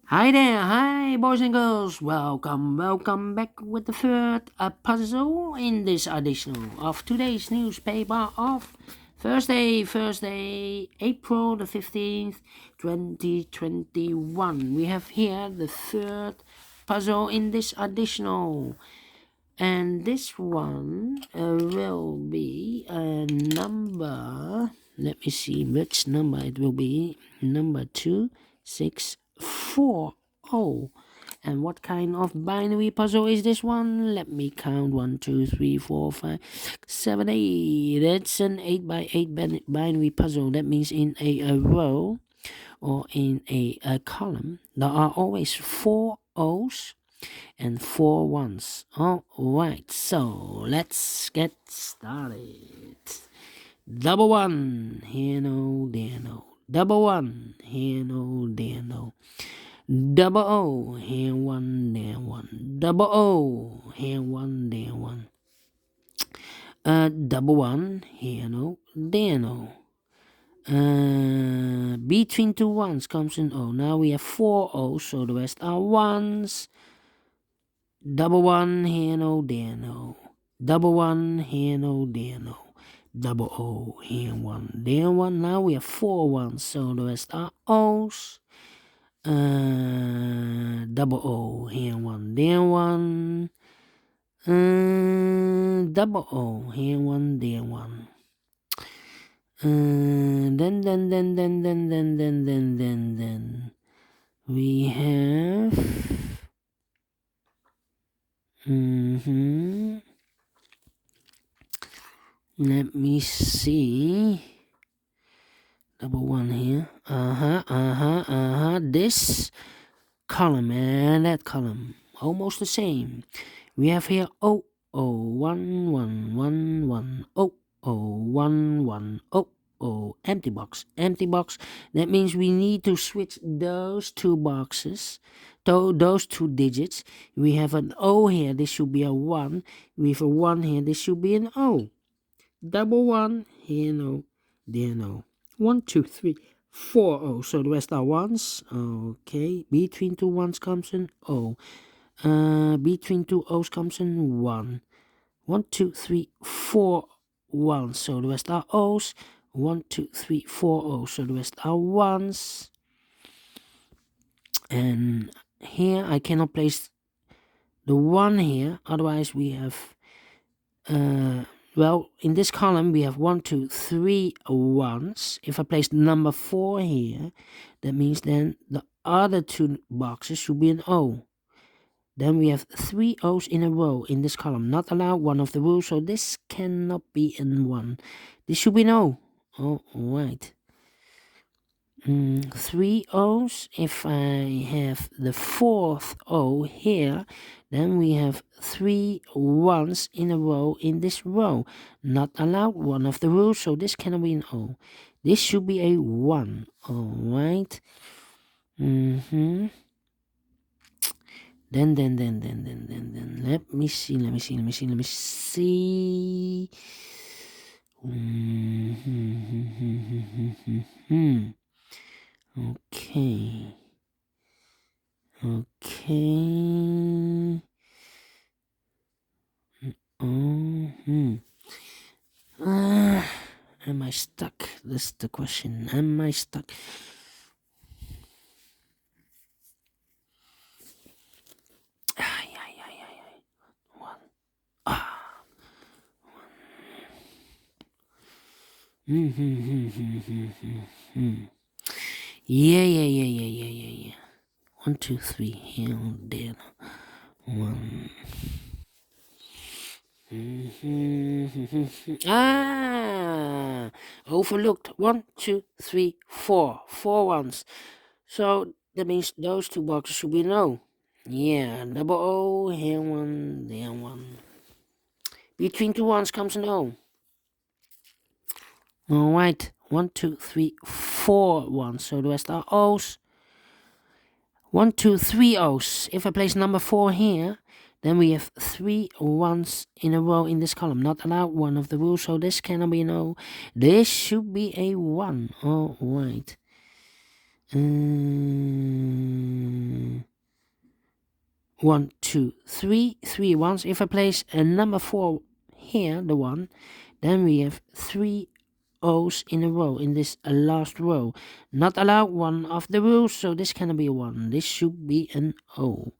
Hi there, hi boys and girls. Welcome back with the third puzzle in this edition of today's newspaper of Thursday, April the 15th, 2021. We have here the third puzzle in this edition, and this one will be a number. Let me see which number it will be. Number 264. And what kind of binary puzzle is this one? Let me count. 1, 2, 3, 4, 5, 6, 7, 8. That's an 8 by 8 binary puzzle. That means in a row or in a column, there are always 4 O's and 4 ones. Alright, so let's get started. Double one, here no, there no. Double one, here no, there no. Double O, here one, there one. Double O, here one, there one. Double one, here no, there no. Between two ones comes an O. Now we have 4 O's, so the rest are ones. Double one, here no, there no. Double one, here no, there no. Double O, here one, there one. Now we have 4 ones, so the rest are O's. Double O, here one, there one. Double O, here one, there one. Then we have let me see. Double one here. This column and that column, almost the same. We have here 0, 1, 1, 1, 1, 0, 1, 1, 0, empty box. That means we need to switch those two boxes, those two digits. We have an O here, this should be a 1. We have a 1 here, this should be an O. Double one, here no, there no. 1, 2, 3, 4 O. So the rest are ones. Okay, between two ones comes an O. Between two O's comes an 1. 1, 2, 3, 4 ones. So the rest are O's. 1, 2, 3, 4 O's. So the rest are ones. And here I cannot place the 1 here, otherwise we have well, in this column we have 1, 2, 3 ones. If I place the number 4 here, that means then the other two boxes should be an O. Then we have 3 O's in a row in this column. Not allowed, one of the rules, so this cannot be in 1. This should be an O. Alright. 3 O's. If I have the 4th O here, then we have 3 ones in a row in this row. Not allowed, one of the rules, so this cannot be an O. This should be a 1. Alright. Then let me see. Okay. Am I stuck? That's the question. Am I stuck? Yeah. 1, 2, 3 here, there. 1. Overlooked. 1, 2, 3, 4. 4 ones. So that means those two boxes should be no. Yeah, double O, here 1, there 1. Between two ones comes an O. Alright, 1, 2, 3, 4 ones. So the rest are O's. 1, 2, 3 O's. If I place number 4 here, then we have 3 ones in a row in this column. Not allowed, one of the rules, so this cannot be an O. This should be a 1. Alright. 1, 2, 3, 3 ones. If I place a number 4 here, the 1, then we have 3 O's in a row in this last row. Not allowed, one of the rules, so this cannot be a 1. This should be an O.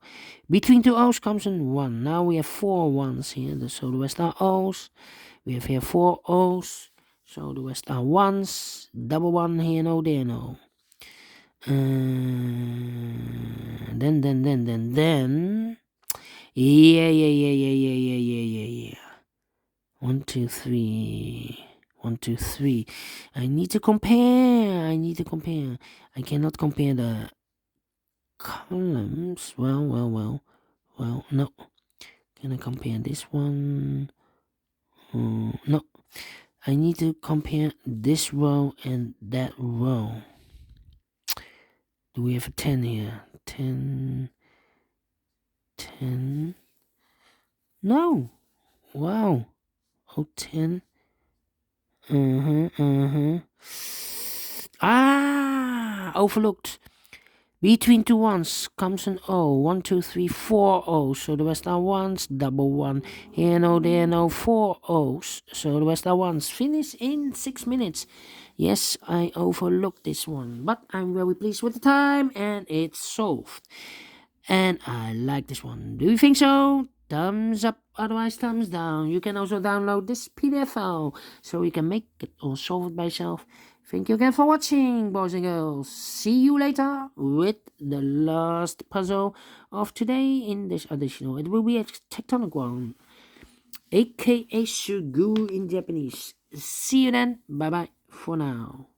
Between 2 O's comes a 1. Now we have 4 ones here, so the rest are O's. We have here 4 O's, so the rest are 1s. Double 1 here, no, there, no. Then. Yeah. 1, 2, 3. 1, 2, 3. I need to compare. I cannot compare the columns. Well, no. Can I compare this one? No. I need to compare this row and that row. Do we have a 10 here? 10. No. Wow. Oh, 10. Overlooked. Between 2 ones comes an O. 1, 2, 3, 4 O's. So the rest are 1s. Double 1. Here, no, there, no. 4 O's. So the rest are 1s. Finish in 6 minutes. Yes, I overlooked this one. But I'm very pleased with the time. And it's solved. And I like this one. Do you think so? Thumbs up, otherwise thumbs down. You can also download this PDF file so you can make it or solve it by yourself. Thank you again for watching, boys and girls. See you later with the last puzzle of today in this additional. It will be a tectonic one, aka Sudoku in Japanese. See you then. Bye bye for now.